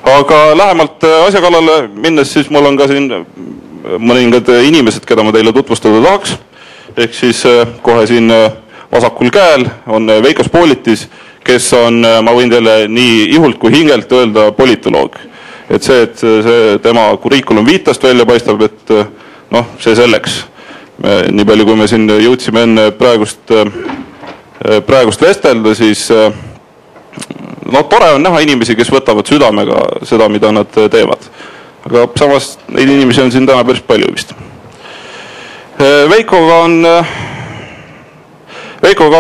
Aga lähemalt asja kallale minnes, siis mul on ka siin mõningad inimesed, keda ma teile tutvustada tahaks. Ehk siis kohe siin vasakul käel on Veiko Spolitis, kes on, ma võin teile nii ihult kui hingelt öelda, politoloog. Et see tema kuriikulum viitast välja paistab, et noh, see selleks. Nii palju, kui me siin jõudsime enne praegust vestelda, siis no tore on näha inimesi, kes võtavad südamega seda, mida nad teevad. Aga samas neid inimesi on siin täna päris palju vist. Veikoga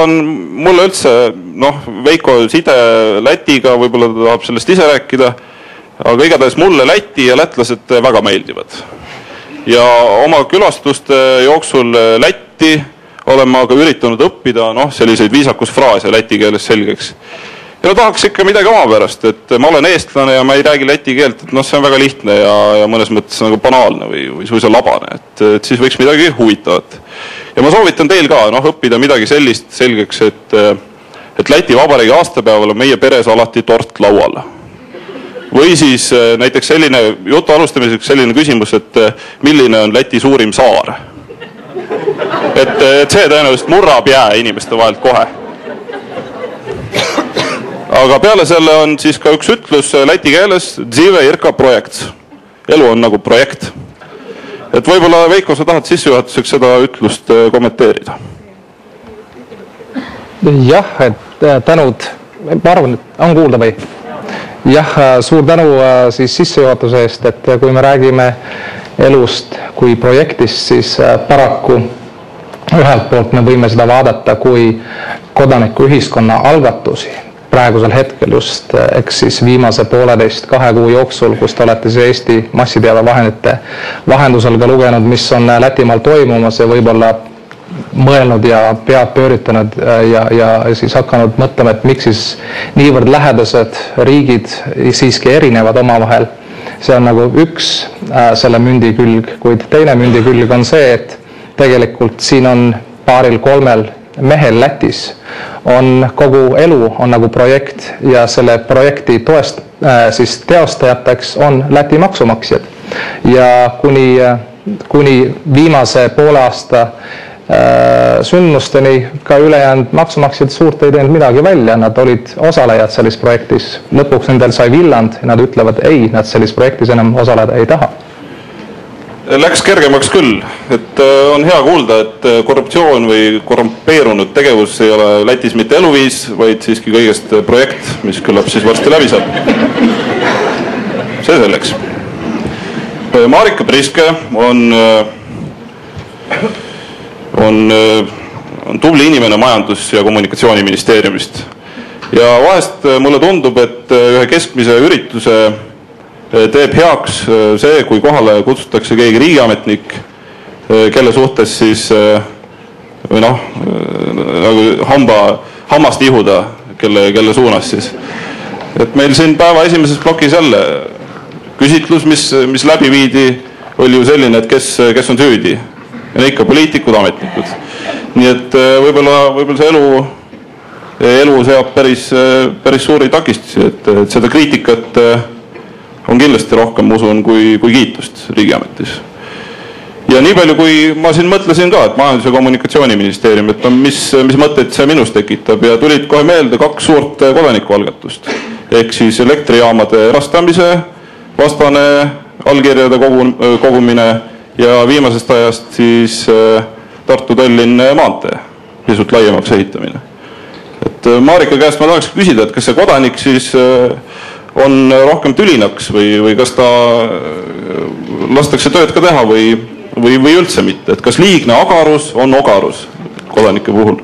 on mulle üldse, noh, Veiko side Lätiga, võib-olla ta tahab sellest ise rääkida, aga igatahes mulle Läti ja lätlased väga meeldivad. Ja oma külastuste jooksul Lätti olen ma ka üritanud õppida selliseid viisakusfraase läti keeles selgeks. Ja tahaks ikka midagi oma pärast, et ma olen eestlane ja ma ei räägi läti keelt, et see on väga lihtne ja mõnes mõttes nagu banaalne või suisa labane, et siis võiks midagi huvitavat. Ja ma soovitan teil ka õppida midagi sellist selgeks, et Läti Vabariigi aastapäeval on meie peres alati tort laual. Või siis näiteks selline jutu alustamiseks selline küsimus, et milline on Läti suurim saar? Et see tõenäoliselt murrab jää inimeste vahelt kohe. Aga peale selle on siis ka üks ütlus läti keeles, Dzive Irka projekt. Elu on nagu projekt. Et võib-olla, Veiko, sa tahad sissejuhatuseks seda ütlust kommenteerida? Jah, et tänud, ma arvan, et on kuulda või? Jah, suur tänu siis sissejuhatuse eest, et kui me räägime elust kui projektist, siis paraku ühelt poolt me võime seda vaadata kui kodanikuühiskonna algatusi. Praegusel hetkel just, eks siis viimase 1,5–2 kuu jooksul, kus te olete siis Eesti massiteabevahendite vahendusel ka lugenud, mis on Lätimaal toimumas ja võib-olla mõelnud ja pead pööritanud ja siis hakanud mõtlema, et miks siis niivõrd lähedased riigid siiski erinevad omavahel. See on nagu üks selle mündi külg, kuid teine mündi külg on see, et tegelikult siin on 2–3 mehel Lätis on kogu elu on nagu projekt ja selle projekti siis teostajateks on Läti maksumaksjad. Ja kuni viimase poole aasta sündmusteni ka ülejäänud maksumaksjad suurt ei teinud midagi välja, nad olid osalejad selles projektis. Lõpuks nendel sai villand ja nad ütlevad ei, nad selles projektis enam osaleda ei taha. Läks kergemaks küll, et on hea kuulda, et korruptsioon või korrumpeerunud tegevus ei ole Lätis mitte eluviis, vaid siiski kõigest projekt, mis küllap siis varsti läbi saab. See selleks. Marika Priske on tubli inimene majandus- ja kommunikatsiooniministeeriumist. Ja vahest mulle tundub, et ühe keskmise ürituse teeb heaks see, kui kohale kutsutakse keegi riigiametnik, kelle suhtes siis või nagu hammast ihuda, kelle suunas siis. Et meil siin päeva esimeses plokis jälle küsitlus, mis läbi viidi, oli ju selline, et kes on süüdi. Ja ikka poliitikud, ametnikud. Nii et võib-olla see elu seab päris suuri takistusi, et seda kriitikat on kindlasti rohkem, usun, kui kiitust riigiametis. Ja nii palju, kui ma siin mõtlesin ka, et Majandus- ja Kommunikatsiooniministeerium, et mis mõtteid see minus tekitab ja tulid kohe meelde 2 suurt kodanikualgatust. Ehk siis elektrijaamade erastamise vastane allkirjade kogumine ja viimasest ajast siis Tartu-Tallinn maantee pisut laiemaks ehitamine. Et Marika käest ma tahaks küsida, et kas see kodanik siis on rohkem tülinaks või kas ta lastakse tööd ka teha või üldse mitte, et kas liigne agarus on ogarus kodanike puhul?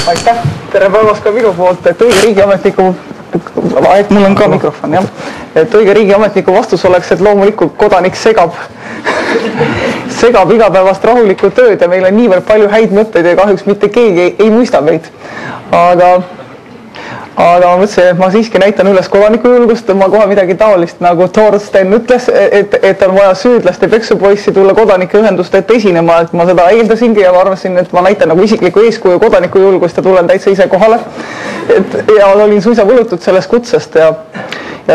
Aitäh, tere päevast ka minu poolt, et õige riigiametniku, mul on ka mikrofon, jah, et õige riigiametniku vastus oleks, et loomulikult kodanik segab igapäevast rahulikku tööd ja meil on niivõrd palju häid mõtteid ja kahjuks mitte keegi ei mõista meid. aga ma mõtlesin, et ma siiski näitan üles kodanikujulgust, ma kohe midagi taolist nagu Thorsten ütles, et on vaja süüdlaste peksupoissi tulla kodanikeühenduste ette esinema, et ma seda eeldasingi ja ma arvasin, et ma näitan nagu isiklikku eeskuju kodanikujulgust ja tulen täitsa ise kohale. Ja olin suisa võlutud sellest kutsest ja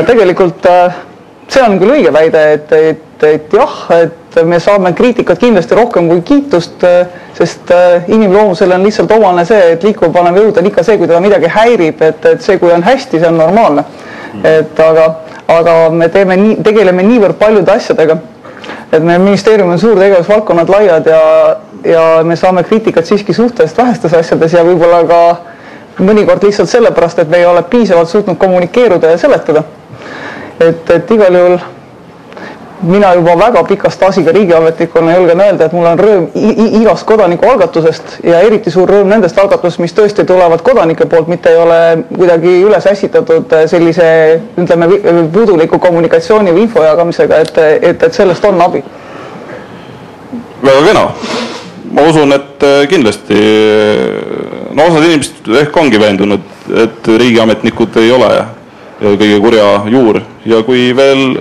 tegelikult see on küll õige väide, et jah, et me saame kriitikat kindlasti rohkem kui kiitust, sest inimloomusele on lihtsalt omane see, et liikuva panev jõud on ikka see, kui teda midagi häirib, et see, kui on hästi, see on normaalne. Aga me tegeleme niivõrd paljude asjadega, et meie ministeerium on suur tegevusvaldkonnad laiad ja me saame kriitikat siiski suhteliselt vähestes asjades ja võib-olla ka mõnikord lihtsalt sellepärast, et me ei ole piisavalt suutnud kommunikeeruda ja seletada. Et igal juhul mina juba väga pika staasiga riigiametnikuna julgen öelda, et mul on rõõm igast kodaniku algatusest ja eriti suur rõõm nendest algatusest, mis tõesti tulevad kodanike poolt, mitte ei ole kuidagi üles ässitatud sellise, ütleme, puuduliku kommunikatsiooni või info jagamisega, et sellest on abi. Väga kena. Ma usun, et kindlasti osad inimesed ehk ongi veendunud, et riigiametnikud ei ole kõige kurja juur ja kui veel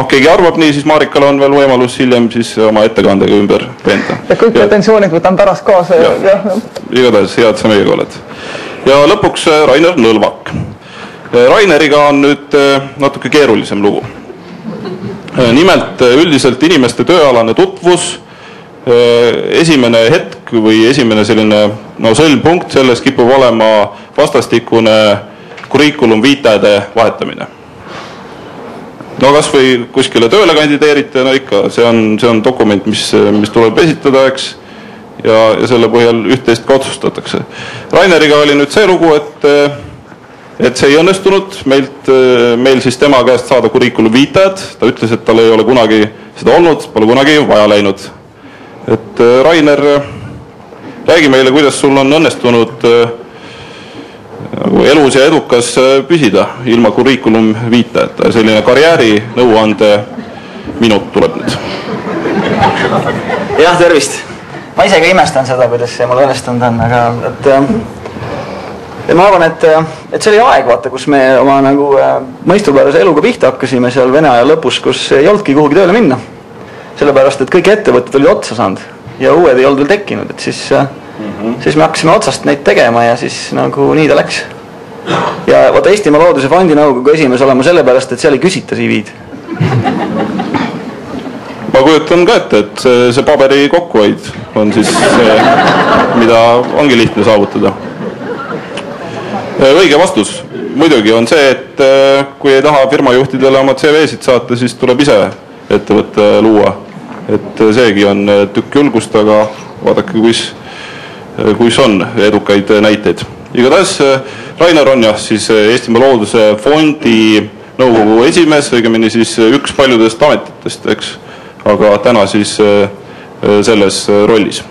keegi arvab nii, siis Marikal on veel võimalus hiljem siis oma ettekandega ümber veenda. Ja kõik pretensioonid võtan pärast kaasa. Igatahes head sa meiega oled. Ja lõpuks Rainer Nõlvak. Raineriga on nüüd natuke keerulisem lugu. Nimelt üldiselt inimeste tööalane tutvus, esimene hetk või esimene selline sõlmpunkt selles kipub olema vastastikune kuriikulum viitade vahetamine. Kas või kuskile tööle kandideerite, ikka see on dokument, mis tuleb esitada, eks, ja selle põhjal üht-teist ka otsustatakse. Raineriga oli nüüd see lugu, et see ei õnnestunud meil siis tema käest saada kuriikulum viitajad. Ta ütles, et tal ei ole kunagi seda olnud, pole kunagi vaja läinud. Et Rainer, räägi meile, kuidas sul on õnnestunud elus ja edukas püsida ilma kuriikulum viitajata. Selline karjääri nõuande minut tuleb nüüd. Jah, tervist. Ma ise ka imestan seda, kuidas see mul õnnestunud on, aga ma arvan, et see oli aeg, vaata, kus me oma nagu mõistupärase eluga pihta hakkasime seal Vene aja lõpus, kus ei olnudki kuhugi tööle minna. Sellepärast, et kõik ettevõtted olid otsa saanud ja uued ei olnud veel tekkinud, et siis me hakkasime otsast neid tegema ja siis nagu nii ta läks. Ja vaata Eestimaa Looduse Fondi nõukogu esimees olema sellepärast, et seal ei küsita CV-d. Ma kujutan ka ette, et see paberi kokkuhoid on siis see, mida ongi lihtne saavutada. Õige vastus muidugi on see, et kui ei taha firmajuhtidele oma CV-sid saata, siis tuleb ise ettevõtte luua. Et seegi on tükk julgust, aga vaadake, kuis on edukaid näiteid. Igatahes Rainer on jah siis Eestimaa Looduse Fondi nõukogu esimees, õigemini siis üks paljudest ametitest, eks, aga täna siis selles rollis.